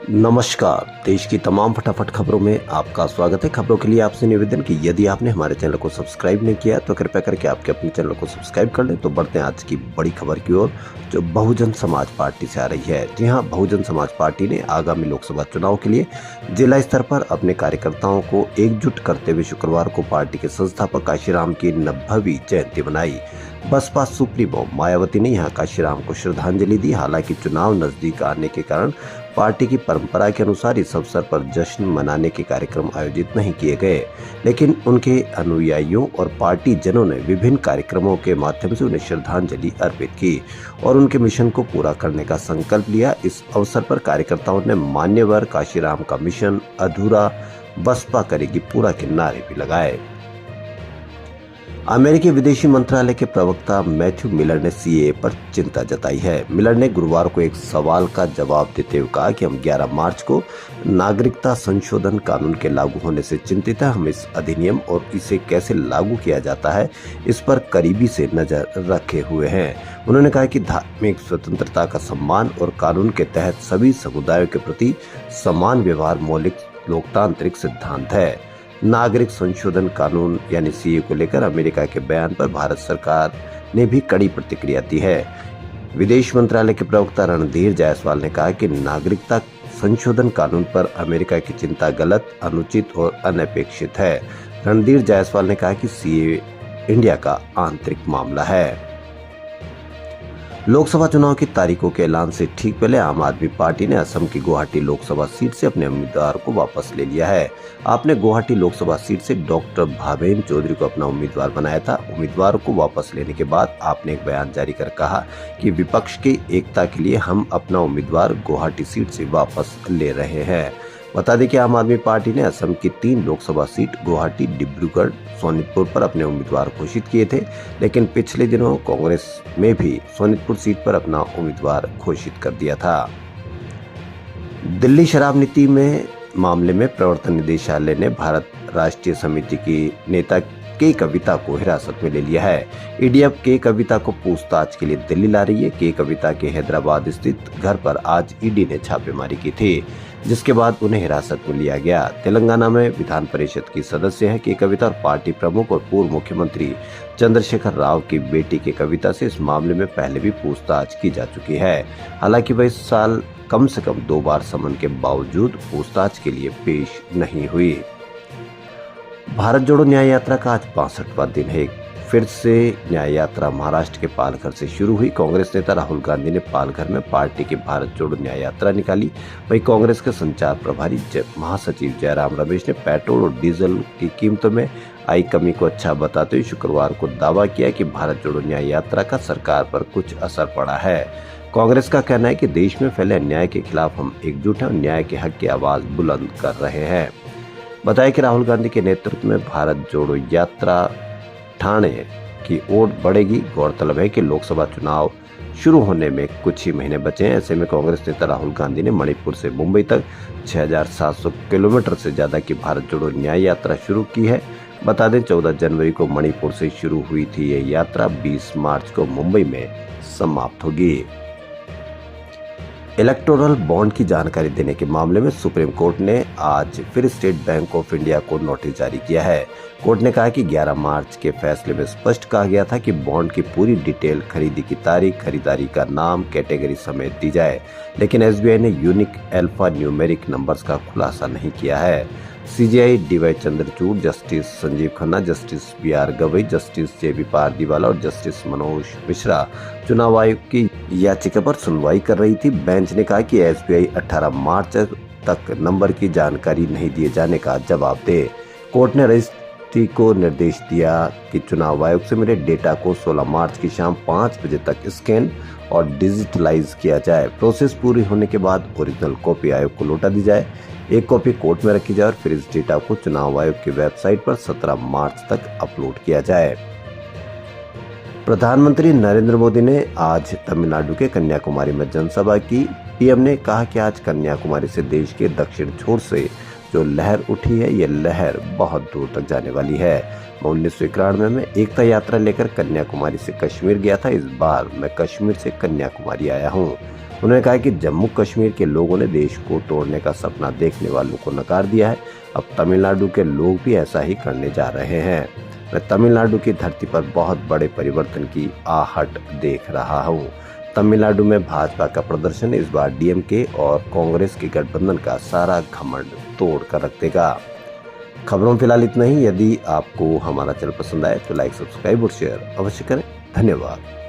नमस्कार। देश की तमाम फटाफट खबरों में आपका स्वागत है। खबरों के लिए आपसे निवेदन कि यदि आपने हमारे चैनल को सब्सक्राइब नहीं किया तो कृपया करके आपके अपने चैनल को सब्सक्राइब कर लें। तो बढ़ते हैं आज की बड़ी खबर की ओर, जो बहुजन समाज पार्टी से आ रही है। जी हां, बहुजन समाज पार्टी ने आगामी लोकसभा चुनाव के लिए जिला स्तर पर अपने कार्यकर्ताओं को एकजुट करते हुए शुक्रवार को पार्टी के संस्थापक काशीराम की 90वीं जयंती मनाई। बसपा सुप्रीमो मायावती ने यहां काशीराम को श्रद्धांजलि दी। हालांकि चुनाव नजदीक आने के कारण पार्टी की परंपरा के अनुसार इस अवसर पर जश्न मनाने के कार्यक्रम आयोजित नहीं किए गए, लेकिन उनके अनुयायियों और पार्टी जनों ने विभिन्न कार्यक्रमों के माध्यम से उन्हें श्रद्धांजलि अर्पित की और उनके मिशन को पूरा करने का संकल्प लिया। इस अवसर पर कार्यकर्ताओं ने मान्यवर काशीराम का मिशन अधूरा बसपा करेगी पूरा के नारे भी लगाए। अमेरिकी विदेशी मंत्रालय के प्रवक्ता मैथ्यू मिलर ने सीएए पर चिंता जताई है। मिलर ने गुरुवार को एक सवाल का जवाब देते हुए कहा कि हम 11 मार्च को नागरिकता संशोधन कानून के लागू होने से चिंतित हैं। हम इस अधिनियम और इसे कैसे लागू किया जाता है इस पर करीबी से नजर रखे हुए हैं। उन्होंने कहा कि धार्मिक स्वतंत्रता का सम्मान और कानून के तहत सभी समुदायों के प्रति समान व्यवहार मौलिक लोकतांत्रिक सिद्धांत है। नागरिक संशोधन कानून यानी सीए को लेकर अमेरिका के बयान पर भारत सरकार ने भी कड़ी प्रतिक्रिया दी है। विदेश मंत्रालय के प्रवक्ता रणधीर जायसवाल ने कहा कि नागरिकता संशोधन कानून पर अमेरिका की चिंता गलत, अनुचित और अनपेक्षित है। रणधीर जायसवाल ने कहा कि सीए इंडिया का आंतरिक मामला है। लोकसभा चुनाव की तारीखों के ऐलान से ठीक पहले आम आदमी पार्टी ने असम की गुवाहाटी लोकसभा सीट से अपने उम्मीदवार को वापस ले लिया है। आपने गुवाहाटी लोकसभा सीट से डॉक्टर भावेन चौधरी को अपना उम्मीदवार बनाया था। उम्मीदवार को वापस लेने के बाद आपने एक बयान जारी कर कहा कि विपक्ष की एकता के लिए हम अपना उम्मीदवार गुवाहाटी सीट से वापस ले रहे हैं। बता दें कि आम आदमी पार्टी ने असम की 3 लोकसभा सीट गुवाहाटी, डिब्रूगढ़, सोनितपुर पर अपने उम्मीदवार घोषित किए थे, लेकिन पिछले दिनों कांग्रेस में भी सोनितपुर सीट पर अपना उम्मीदवार घोषित कर दिया था। दिल्ली शराब नीति में मामले में प्रवर्तन निदेशालय ने भारत राष्ट्रीय समिति की नेता के कविता को हिरासत में ले लिया है। ईडी अब के कविता को पूछताछ के लिए दिल्ली ला रही है। के कविता के हैदराबाद स्थित घर पर आज ईडी ने छापेमारी की थी, जिसके बाद उन्हें हिरासत में लिया गया। तेलंगाना में विधान परिषद की सदस्य है के कविता और पार्टी प्रमुख और पूर्व मुख्यमंत्री चंद्रशेखर राव की बेटी के कविता से इस मामले में पहले भी पूछताछ की जा चुकी है। हालांकि वह इस साल कम से कम 2 बार समन के बावजूद पूछताछ के लिए पेश नहीं हुई। भारत जोड़ो न्याय यात्रा का आज 65वां दिन है। फिर से न्याय यात्रा महाराष्ट्र के पालघर से शुरू हुई। कांग्रेस नेता राहुल गांधी ने पालघर में पार्टी की भारत जोड़ो न्याय यात्रा निकाली। वहीं कांग्रेस के संचार प्रभारी महासचिव जयराम रमेश ने पेट्रोल और डीजल की कीमतों में आई कमी को अच्छा बताते हुए शुक्रवार को दावा किया कि भारत जोड़ो न्याय यात्रा का सरकार पर कुछ असर पड़ा है। कांग्रेस का कहना है कि देश में फैले अन्याय के खिलाफ हम एकजुट हैं और न्याय के हक की आवाज बुलंद कर रहे हैं। बताया कि राहुल गांधी के नेतृत्व में भारत जोड़ो यात्रा ठाणे की ओर बढ़ेगी। गौरतलब है कि लोकसभा चुनाव शुरू होने में कुछ ही महीने बचे हैं। ऐसे में कांग्रेस नेता राहुल गांधी ने मणिपुर से मुंबई तक 6,700 किलोमीटर से ज्यादा की भारत जोड़ो न्याय यात्रा शुरू की है। बता दें 14 जनवरी को मणिपुर से शुरू हुई थी यह यात्रा 20 मार्च को मुंबई में समाप्त होगी। इलेक्टोरल बॉन्ड की जानकारी देने के मामले में सुप्रीम कोर्ट ने आज फिर स्टेट बैंक ऑफ इंडिया को नोटिस जारी किया है। कोर्ट ने कहा कि 11 मार्च के फैसले में स्पष्ट कहा गया था कि बॉन्ड की पूरी डिटेल, खरीदी की तारीख, खरीदारी का नाम, कैटेगरी समेत दी जाए, लेकिन एसबीआई ने यूनिक अल्फा न्यूमेरिक नंबर्स का खुलासा नहीं किया है। CJI DY Chandrachud, justice Sanjiv Khanna, justice BR Gavai, justice JB Pardiwala और जस्टिस मनोज मिश्रा चुनाव आयोग की याचिका पर सुनवाई कर रही थी। बेंच ने कहा कि एसबीआई 18 मार्च तक नंबर की जानकारी नहीं दिए जाने का जवाब दे। कोर्ट ने रजिस्ट्री को निर्देश दिया कि चुनाव आयोग से मिले डेटा को 16 मार्च की शाम 5 बजे तक स्कैन और डिजिटलाइज किया जाए। प्रोसेस पूरी होने के बाद ओरिजिनल कॉपी आयोग को लौटा दी जाए। एक कॉपी कोर्ट में रखी जाए और फिर इस डेटा को चुनाव आयोग की वेबसाइट पर 17 मार्च तक अपलोड किया जाए। प्रधानमंत्री नरेंद्र मोदी ने आज तमिलनाडु के कन्याकुमारी में जनसभा की। पीएम ने कहा कि आज कन्याकुमारी से देश के दक्षिण छोर से जो लहर उठी है, ये लहर बहुत दूर तक जाने वाली है। मैं 1991 में एकता यात्रा लेकर कन्याकुमारी से कश्मीर गया था। इस बार मैं कश्मीर से कन्याकुमारी आया हूँ। उन्होंने कहा कि जम्मू कश्मीर के लोगों ने देश को तोड़ने का सपना देखने वालों को नकार दिया है। अब तमिलनाडु के लोग भी ऐसा ही करने जा रहे हैं। मैं तमिलनाडु की धरती पर बहुत बड़े परिवर्तन की आहट देख रहा हूँ। तमिलनाडु में भाजपा का प्रदर्शन इस बार डीएमके और कांग्रेस के गठबंधन का सारा घमंड तोड़ कर रख देगा। खबरों फिलहाल इतना ही। यदि आपको हमारा चैनल पसंद आए तो लाइक, सब्सक्राइब और शेयर अवश्य करें। धन्यवाद।